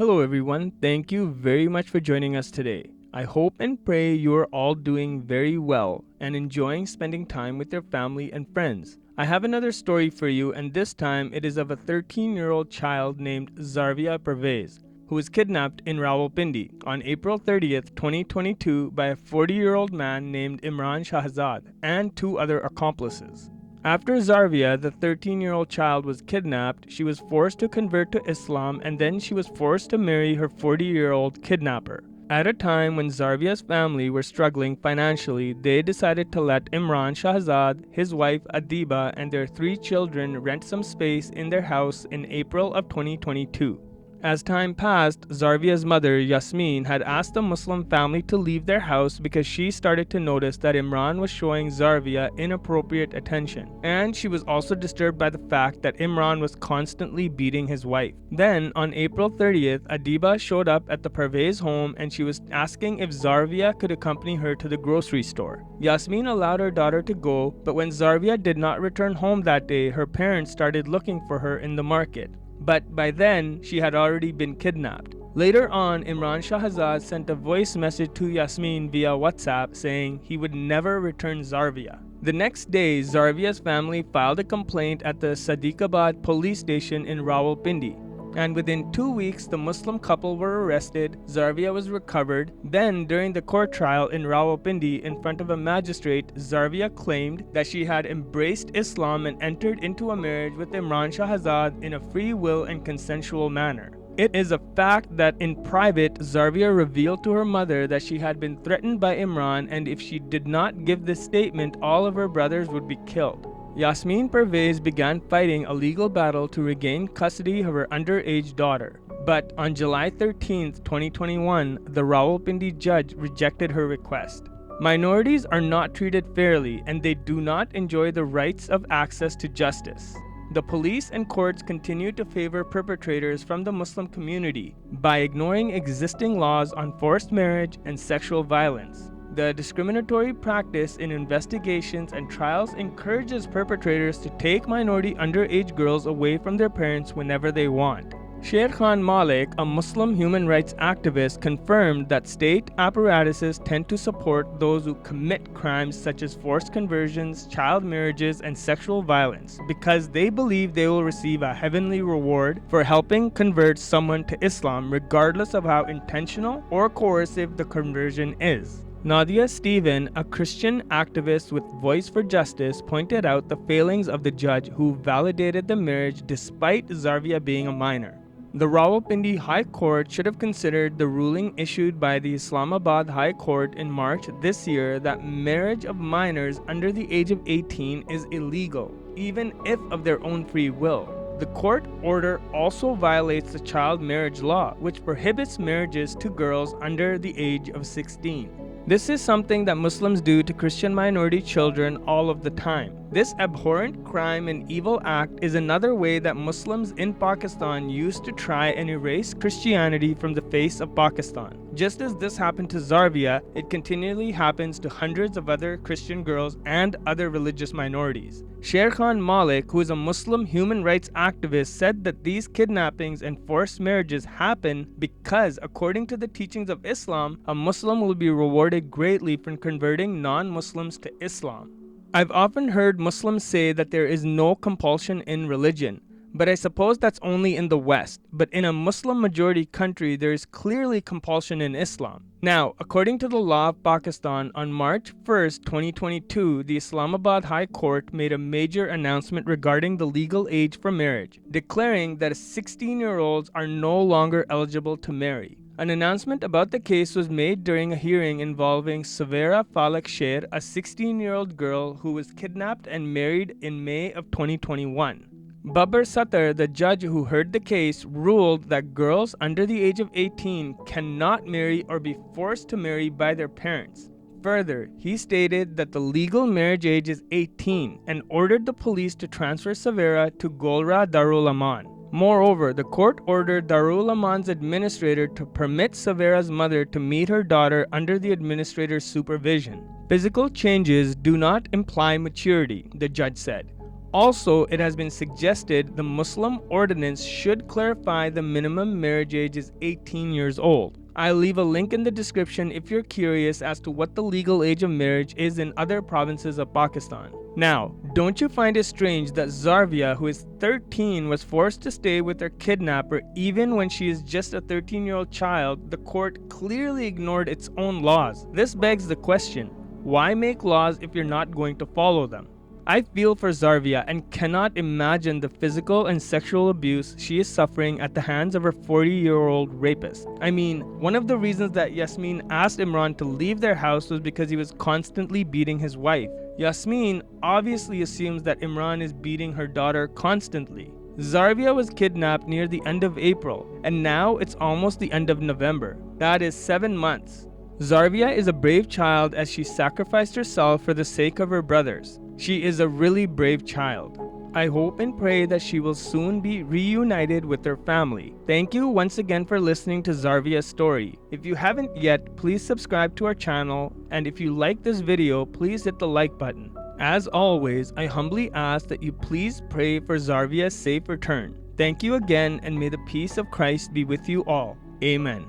Hello everyone, thank you very much for joining us today. I hope and pray you are all doing very well and enjoying spending time with your family and friends. I have another story for you, and this time it is of a 13-year-old child named Zarvia Pervaiz, who was kidnapped in Rawalpindi on April 30th, 2022 by a 40-year-old man named Imran Shahzad and two other accomplices. After Zarvia, the 13-year-old child, was kidnapped, she was forced to convert to Islam and then she was forced to marry her 40-year-old kidnapper. At a time when Zarvia's family were struggling financially, they decided to let Imran Shahzad, his wife Adiba, and their 3 children rent some space in their house in April of 2022. As time passed, Zarvia's mother, Yasmin, had asked the Muslim family to leave their house because she started to notice that Imran was showing Zarvia inappropriate attention, and she was also disturbed by the fact that Imran was constantly beating his wife. Then, on April 30th, Adiba showed up at the Pervaiz home and she was asking if Zarvia could accompany her to the grocery store. Yasmin allowed her daughter to go, but when Zarvia did not return home that day, her parents started looking for her in the market. But by then, she had already been kidnapped. Later on, Imran Shahzad sent a voice message to Yasmin via WhatsApp saying he would never return Zarvia. The next day, Zarvia's family filed a complaint at the Sadiqabad police station in Rawalpindi. And within 2 weeks, the Muslim couple were arrested, Zarvia was recovered. Then, during the court trial in Rawalpindi in front of a magistrate, Zarvia claimed that she had embraced Islam and entered into a marriage with Imran Shahzad in a free will and consensual manner. It is a fact that in private, Zarvia revealed to her mother that she had been threatened by Imran, and if she did not give this statement, all of her brothers would be killed. Yasmin Pervaiz began fighting a legal battle to regain custody of her underage daughter. But on July 13, 2021, the Rawalpindi judge rejected her request. Minorities are not treated fairly and they do not enjoy the rights of access to justice. The police and courts continue to favor perpetrators from the Muslim community by ignoring existing laws on forced marriage and sexual violence. The discriminatory practice in investigations and trials encourages perpetrators to take minority underage girls away from their parents whenever they want. Sher Khan Malik, a Muslim human rights activist, confirmed that state apparatuses tend to support those who commit crimes such as forced conversions, child marriages, and sexual violence because they believe they will receive a heavenly reward for helping convert someone to Islam, regardless of how intentional or coercive the conversion is. Nadia Stephen, a Christian activist with Voice for Justice, pointed out the failings of the judge who validated the marriage despite Zarvia being a minor. The Rawalpindi High Court should have considered the ruling issued by the Islamabad High Court in March this year that marriage of minors under the age of 18 is illegal, even if of their own free will. The court order also violates the child marriage law, which prohibits marriages to girls under the age of 16. This is something that Muslims do to Christian minority children all of the time. This abhorrent crime and evil act is another way that Muslims in Pakistan used to try and erase Christianity from the face of Pakistan. Just as this happened to Zarvia, it continually happens to hundreds of other Christian girls and other religious minorities. Sher Khan Malik, who is a Muslim human rights activist, said that these kidnappings and forced marriages happen because, according to the teachings of Islam, a Muslim will be rewarded greatly for converting non-Muslims to Islam. I've often heard Muslims say that there is no compulsion in religion, but I suppose that's only in the West. But in a Muslim majority country, there is clearly compulsion in Islam. Now, according to the law of Pakistan, on March 1st, 2022, the Islamabad High Court made a major announcement regarding the legal age for marriage, declaring that 16-year-olds are no longer eligible to marry. An announcement about the case was made during a hearing involving Savera Falak Sher, a 16-year-old girl who was kidnapped and married in May of 2021. Babar Sattar, the judge who heard the case, ruled that girls under the age of 18 cannot marry or be forced to marry by their parents. Further, he stated that the legal marriage age is 18 and ordered the police to transfer Savera to Golra Darul Aman. Moreover, the court ordered Darul Aman's administrator to permit Savera's mother to meet her daughter under the administrator's supervision. Physical changes do not imply maturity, the judge said. Also, it has been suggested the Muslim ordinance should clarify the minimum marriage age is 18 years old. I'll leave a link in the description if you're curious as to what the legal age of marriage is in other provinces of Pakistan. Now, don't you find it strange that Zarvia, who is 13, was forced to stay with her kidnapper even when she is just a 13-year-old child? The court clearly ignored its own laws. This begs the question, why make laws if you're not going to follow them? I feel for Zarvia and cannot imagine the physical and sexual abuse she is suffering at the hands of her 40-year-old rapist. I mean, one of the reasons that Yasmin asked Imran to leave their house was because he was constantly beating his wife. Yasmin obviously assumes that Imran is beating her daughter constantly. Zarvia was kidnapped near the end of April, and now it's almost the end of November. That is 7 months. Zarvia is a brave child as she sacrificed herself for the sake of her brothers. She is a really brave child. I hope and pray that she will soon be reunited with her family. Thank you once again for listening to Zarvia's story. If you haven't yet, please subscribe to our channel, and if you like this video, please hit the like button. As always, I humbly ask that you please pray for Zarvia's safe return. Thank you again, and may the peace of Christ be with you all. Amen.